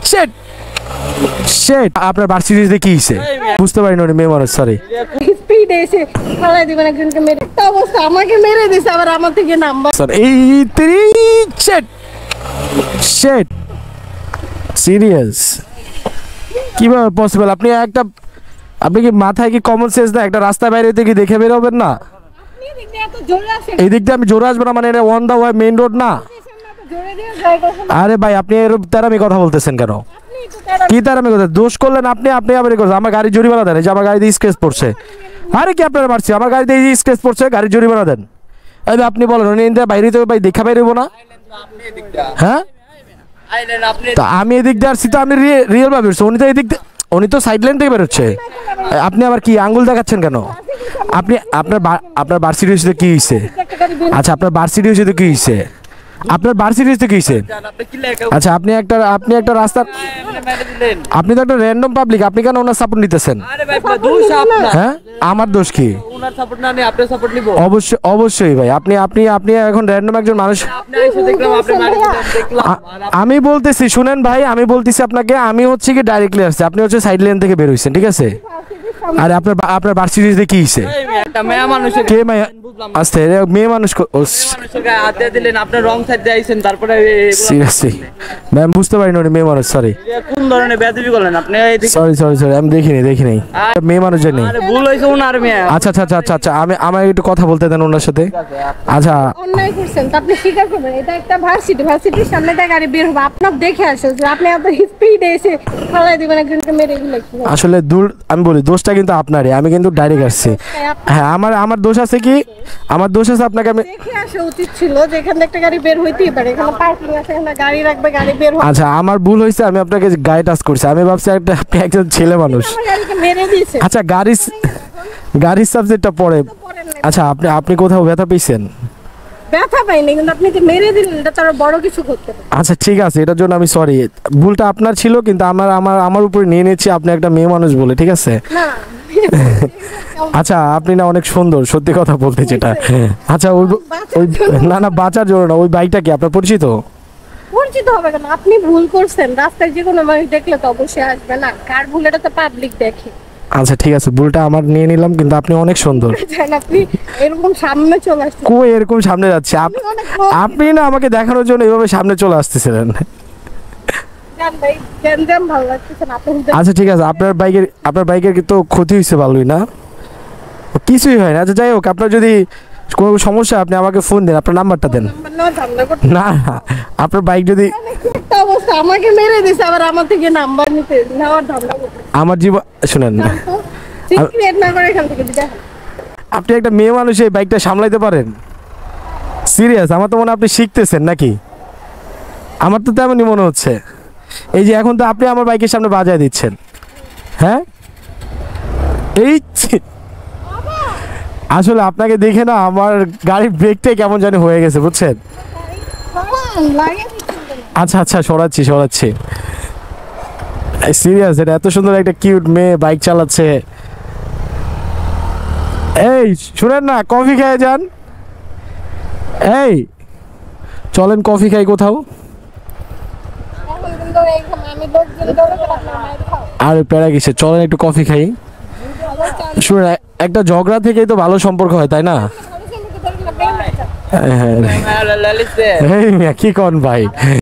shit shit আপনার ভার্সিটিতে কি হইছে বুঝতে পারিনি উনি মেয়ে মানুষ সরি স্পিডে এসে ফালাই দিবেন একজনকে মেরে তো অবস্থা আমাকে মেরে দিছে আবার আমার থেকে নাম্বার স্যার এই তেরি শিট শিট সিরিয়াস কিভাবে পসিবল আপনি কি মাথায় কি কমন সেন্স না একটা রাস্তা বাইরে থেকে দেখে বের হবেন না আপনি এদিক দিয়ে এত জোরে আসেন এই দিক দিয়ে আমি জোরে আসবো না মানে এটা on the way main road না জোরে দিয়ে ড্রাইভ করছেন আরে ভাই আপনি এর তেরামি কথা বলতেছেন কেন আপনি তো তারা কি তেরামি কথা দোষ করলেন আপনি আবার করছেন আমার গাড়ি জরিমানা দেন এই যে আমার গাড়িতে স্ক্র্যাচ পড়ছে আরে কি আপনারা মারছি আমার গাড়িতে এই স্ক্র্যাচ পড়ছে গাড়ি জরিমানা দেন এই আপনি বলেন উনি ইন্ডিয়া বাইরে তো ভাই দেখা বাইরে না হ্যাঁ তা আমি এদিক দিয়ে আসছি তো আমি রিয়েল ভাবে উনি তো এদিক উনি তো সাইড লাইন থেকে বেরোচ্ছে আপনি আবার কি আঙ্গুল দেখাচ্ছেন কেন আপনি আপনার ভার্সিটিতে কি হয়েছে আচ্ছা আপনার ভার্সিটিতে কি হয়েছে আপনার ভার্সিটিতে কি হয়েছে আচ্ছা আপনি একটা রাস্তা আপনি তো একটা র্যান্ডম পাবলিক আপনি কেন ওনার সাপোর্ট নিতেছেন হ্যাঁ আমার দোষ কি অবশ্যই ভাই আপনি এখন র্যান্ডম একজন মানুষ আমি বলতেছি শুনেন ভাই আমি বলতেছি আপনাকে আমি হচ্ছে কি ডাইরেক্টলি আসছি আপনি হচ্ছে সাইড লাইন থেকে বের হইছেন ঠিক আছে আরে আপনার ভার্সিটিতে কি হইছে কে মায়া আস্তে মেয়ে মানুষ আপনি রং সাইড দিয়ে আইছেন তারপরে সিরিয়াসলি ম্যাম বুঝতে পারিনি উনি মেয়ে মানুষ সরি কোন ধরনের বেয়াদবি করলেন আপনি সরি আমি দেখিনি মেয়ে মানুষ জানি আরে ভুল হইছে ওনার মেয়ে আচ্ছা আমি একটু কথা বলতে দেন ওনার সাথে আচ্ছা অন্যায় করছেন তো আপনি স্বীকার করবেন এটা একটা ভার্সিটির সামনে দিয়ে গাড়ি বের হবে আপনার দেখে আসে যে আপনি এত স্পিডে এসে ফালাই দিবেন একজনকে মেরে এগুলো কি আসলে আমি বলি দোষটা কিন্তু আপনারই আমি কিন্তু ডাইরেক্ট আসছি হ্যাঁ আমার দোষ আছে কি আমার দোষ আছে আপনাকে আমি দেখে আসা উচিত ছিল যে এখানে একটা গাড়ি বের হইতেই পারে এখানে পার্কিং আছে এখানে গাড়ি রাখবে গাড়ি বের হবে আচ্ছা আমার ভুল হয়েছে আমি আপনাকে গাড়ি টাচ করছি আমি ভাবছি আপনি একজন ছেলে মানুষ আমার গাড়িকে মেরে দিয়েছে আচ্ছা গাড়ির সাবজেক্টটা পড়ে আচ্ছা আপনি কোথাও ব্যথা পেয়েছেন ব্যথা পাইনি কিন্তু আপনি যে মেরে দিলেন এটা তার বড় কিছু করতে পারে আচ্ছা ঠিক আছে এটার জন্য আমি সরি ভুলটা আপনার ছিল কিন্তু আমার উপরে নিয়ে নিচ্ছি আপনি একটা মেয়ে মানুষ বলে ঠিক আছে না আচ্ছা আপনি না অনেক সুন্দর সত্যি কথা বলতে যেটা আচ্ছা ওই না বাঁচার জন্য না ওই বাইকটা কি আপনার পরিচিত হবে কেন আপনি ভুল করছেন রাস্তায় যে কোনো মানুষ দেখলে তো অবশ্যই আসবে না কার ভুল এটা তো পাবলিক দেখে আচ্ছা ঠিক আছে ভুলটা আমার নিয়ে নিলাম কিন্তু আপনি অনেক সুন্দর আপনি এরকম সামনে চলে আসছেন কই এরকম সামনে যাচ্ছে আপনি না আমাকে দেখানোর জন্য এভাবে সামনে চলে আসতেছিলেন ভালো লাগতেছে না আচ্ছা ঠিক আছে আপনার বাইকের তো ক্ষতি হয়েছে ভালোই না কিছুই হয় না আচ্ছা যাই হোক আপনার যদি কোনো সমস্যা আপনি আমাকে ফোন দেন আপনার নাম্বারটা দেন না আপনার বাইক যদি অবস্থা আমাকে মেরে দিছে আবার আমার থেকে নাম্বার নিতে নেওয়ার ধান্দা করতে আমার জীবন শুনেন সিক্রেট না করে এখান থেকে যা আপনি একটা মেয়ে মানুষ এই বাইকটা সামলাইতে পারেন সিরিয়াস আমার তো মনে হয় আপনি শিখতেছেন নাকি আমার তো তেমনই মনে হচ্ছে এই যে এখন তো আপনি আমার বাইকের সামনে বাজায় দিচ্ছেন হ্যাঁ এই আসলে আপনাকে দেখে না আমার গাড়ির ব্রেকটাই কেমন জানি হয়ে গেছে বুঝছেন আচ্ছা সরাচ্ছি সিরিয়াস এটা এত সুন্দর একটা কিউট মেয়ে বাইক চালাচ্ছে এই শুনেন না কফি খেয়ে যান এই চলেন কফি খাই কোথাও আর প্যারা কিসে চলেন একটু কফি খাই শুনেন একটা ঝগড়া থেকেই তো ভালো সম্পর্ক হয় তাই না হ্যাঁ কি কন ভাই